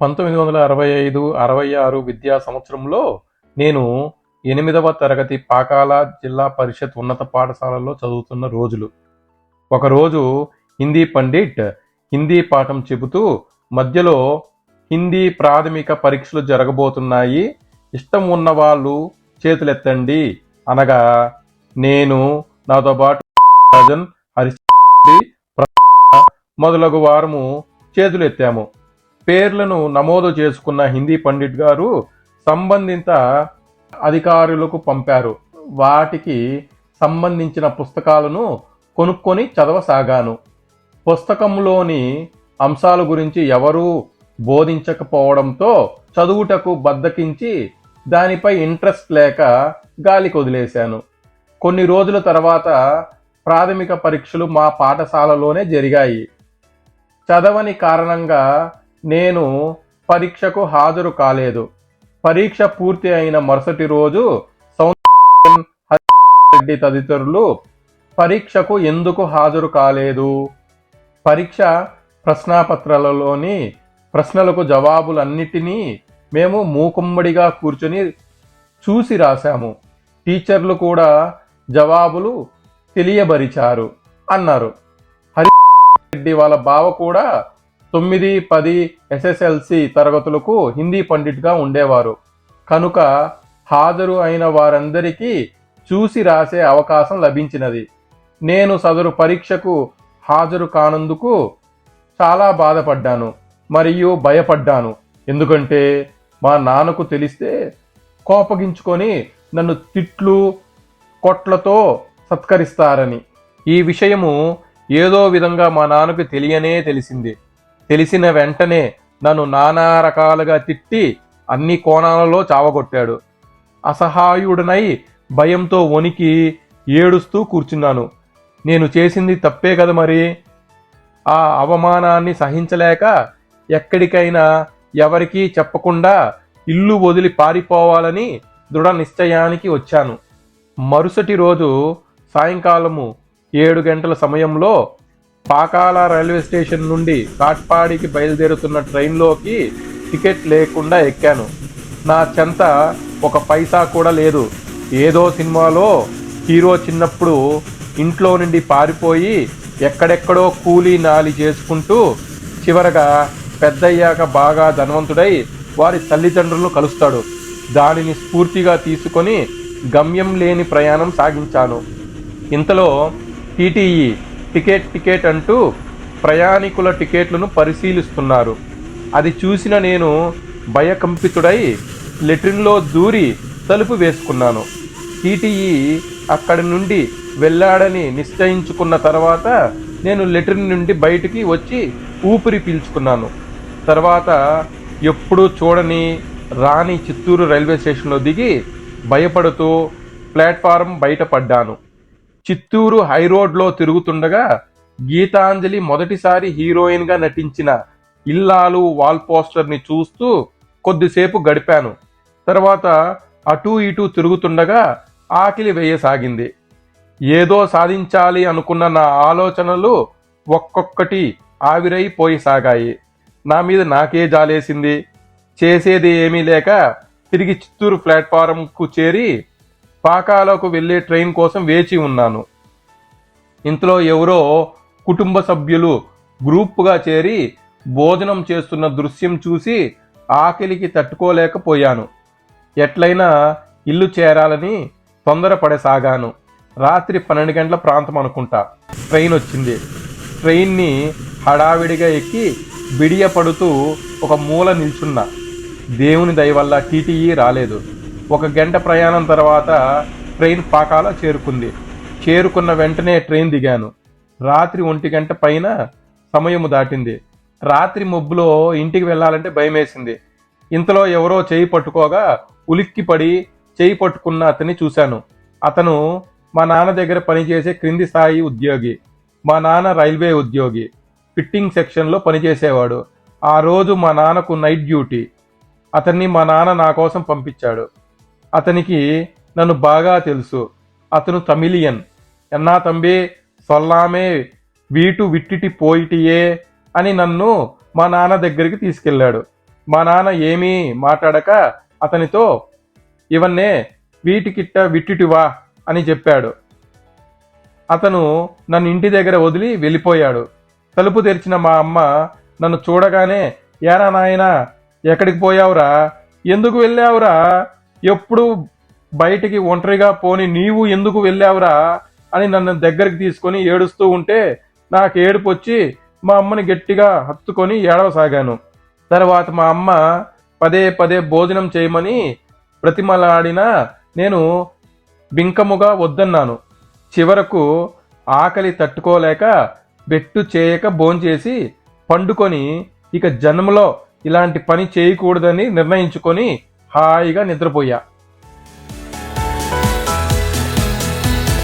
1965, 66 విద్యా సంవత్సరంలో నేను 8వ తరగతి పాకాల జిల్లా పరిషత్ ఉన్నత పాఠశాలలో చదువుతున్న రోజులు. ఒకరోజు హిందీ పండిట్ హిందీ పాఠం చెబుతూ మధ్యలో హిందీ ప్రాథమిక పరీక్షలు జరగబోతున్నాయి, ఇష్టం ఉన్నవాళ్ళు చేతులెత్తండి అనగా నేను, నాతో పాటు రాజన్, హరిశ్రీ, మొదలగు వారము చేతులెత్తాము. పేర్లను నమోదు చేసుకున్న హిందీ పండిట్ గారు సంబంధిత అధికారులకు పంపారు. వాటికి సంబంధించిన పుస్తకాలను కొనుక్కొని చదవసాగాను. పుస్తకంలోని అంశాల గురించి ఎవరూ బోధించకపోవడంతో చదువుటకు బద్దకించి దానిపై ఇంట్రెస్ట్ లేక గాలికి వదిలేశాను. కొన్ని రోజుల తర్వాత ప్రాథమిక పరీక్షలు మా పాఠశాలలోనే జరిగాయి. చదవని కారణంగా నేను పరీక్షకు హాజరు కాలేదు. పరీక్ష పూర్తి అయిన మరుసటి రోజు రెడ్డి తదితరులు పరీక్షకు ఎందుకు హాజరు కాలేదు, పరీక్ష ప్రశ్నాపత్రాలలోని ప్రశ్నలకు జవాబులన్నిటినీ మేము మూకుమ్మడిగా కూర్చొని చూసి రాశాము. టీచర్లు కూడా జవాబులు తెలియబరిచారు అన్నారు. హరిరెడ్డి వాళ్ళ బావ కూడా 9, 10 SSLC తరగతులకు హిందీ పండిట్గా ఉండేవారు. కనుక హాజరు అయిన వారందరికీ చూసి రాసే అవకాశం లభించినది. నేను సదరు పరీక్షకు హాజరు కానందుకు చాలా బాధపడ్డాను మరియు భయపడ్డాను. ఎందుకంటే మా నాన్నకు తెలిస్తే కోపగించుకొని నన్ను తిట్లు కొట్లతో సత్కరిస్తారని. ఈ విషయము ఏదో విధంగా మా నాన్నకు తెలిసింది. తెలిసిన వెంటనే నన్ను నానా రకాలుగా తిట్టి అన్ని కోణాలలో చావగొట్టాడు. అసహాయుడనై భయంతో వణికి ఏడుస్తూ కూర్చున్నాను. నేను చేసింది తప్పే కదా మరి. ఆ అవమానాన్ని సహించలేక ఎక్కడికైనా ఎవరికీ చెప్పకుండా ఇల్లు వదిలి పారిపోవాలని దృఢ నిశ్చయానికి వచ్చాను. మరుసటి రోజు సాయంకాలము 7 గంటల సమయంలో పాకాల రైల్వే స్టేషన్ నుండి కాట్పాడికి బయలుదేరుతున్న ట్రైన్లోకి టికెట్ లేకుండా ఎక్కాను. నా చెంత ఒక పైసా కూడా లేదు. ఏదో సినిమాలో హీరో చిన్నప్పుడు ఇంట్లో నుండి పారిపోయి ఎక్కడెక్కడో కూలీ నాలి చేసుకుంటూ చివరగా పెద్దయ్యాక బాగా ధనవంతుడై వారి తల్లిదండ్రులను కలుస్తాడు. దానిని స్ఫూర్తిగా తీసుకొని గమ్యం లేని ప్రయాణం సాగించాను. ఇంతలో టీటీఈ టికెట్ అంటూ ప్రయాణికుల టికెట్లను పరిశీలిస్తున్నారు. అది చూసిన నేను భయకంపితుడై లెట్రిన్లో దూరి తలుపు వేసుకున్నాను. టీటీఈ అక్కడి నుండి వెళ్ళాడని నిశ్చయించుకున్న తర్వాత నేను లెట్రిన్ నుండి బయటికి వచ్చి ఊపిరి పీల్చుకున్నాను. తర్వాత ఎప్పుడూ చూడని రాని చిత్తూరు రైల్వే స్టేషన్లో దిగి భయపడుతూ ప్లాట్ఫారం బయటపడ్డాను. చిత్తూరు హైరోడ్లో తిరుగుతుండగా గీతాంజలి మొదటిసారి హీరోయిన్గా నటించిన ఇల్లాలు వాల్ పోస్టర్ని చూస్తూ కొద్దిసేపు గడిపాను. తర్వాత అటూ ఇటూ తిరుగుతుండగా ఆకలి వేయసాగింది. ఏదో సాధించాలి అనుకున్న నా ఆలోచనలు ఒక్కొక్కటి ఆవిరైపోయసాగాయి. నా మీద నాకే జాలేసింది. చేసేది ఏమీ లేక తిరిగి చిత్తూరు ప్లాట్ఫారంకు చేరి పాకాలకు వెళ్ళే ట్రైన్ కోసం వేచి ఉన్నాను. ఇంతలో ఎవరో కుటుంబ సభ్యులు గ్రూపుగా చేరి భోజనం చేస్తున్న దృశ్యం చూసి ఆకలికి తట్టుకోలేకపోయాను. ఎట్లయినా ఇల్లు చేరాలని తొందరపడసాగాను. రాత్రి 12 గంటల ప్రాంతం అనుకుంటా ట్రైన్ వచ్చింది. ట్రైన్ని హడావిడిగా ఎక్కి బిడియపడుతూ ఒక మూల నిల్చున్నా. దేవుని దయ వల్ల టీటీఈ రాలేదు. 1 గంట ప్రయాణం తర్వాత ట్రైన్ పాకాల చేరుకుంది. చేరుకున్న వెంటనే ట్రైన్ దిగాను. రాత్రి 1 గంట పైన సమయము దాటింది. రాత్రి మబ్బులో ఇంటికి వెళ్ళాలంటే భయమేసింది. ఇంతలో ఎవరో చేయి పట్టుకోగా ఉలిక్కిపడి చేయి పట్టుకున్న అతన్ని చూశాను. అతను మా నాన్న దగ్గర పనిచేసే క్రింది స్థాయి ఉద్యోగి. మా నాన్న రైల్వే ఉద్యోగి, ఫిట్టింగ్ సెక్షన్లో పనిచేసేవాడు. ఆ రోజు మా నాన్నకు నైట్ డ్యూటీ. అతన్ని మా నాన్న నా కోసం పంపించాడు. అతనికి నన్ను బాగా తెలుసు. అతను తమిళియన్. ఎన్నా తంబి సొల్లామే వీటు విట్టిటి పోయిటియే అని నన్ను మా నాన్న దగ్గరికి తీసుకెళ్ళాడు. మా నాన్న ఏమీ మాట్లాడక అతనితో ఇవన్నే వీటికిట్ట విట్టిటివా అని చెప్పాడు. అతను నన్ను ఇంటి దగ్గర వదిలి వెళ్ళిపోయాడు. తలుపు తెరిచిన మా అమ్మ నన్ను చూడగానే, ఏరా నాయనా, ఎక్కడికి పోయావురా, ఎందుకు వెళ్ళావురా, ఎప్పుడు బయటికి ఒంటరిగా పోని నీవు ఎందుకు వెళ్ళావురా అని నన్ను దగ్గరికి తీసుకొని ఏడుస్తూ ఉంటే నాకు ఏడుపు వచ్చి మా అమ్మని గట్టిగా హత్తుకొని ఏడవసాగాను. తర్వాత మా అమ్మ పదే పదే భోజనం చేయమని బ్రతిమలాడినా నేను బింకముగా వద్దన్నాను. చివరకు ఆకలి తట్టుకోలేక బెట్టు చేయక భోంచేసి పండుకొని ఇక జన్మలో ఇలాంటి పని చేయకూడదని నిర్ణయించుకొని హాయిగా నిద్రపోయా.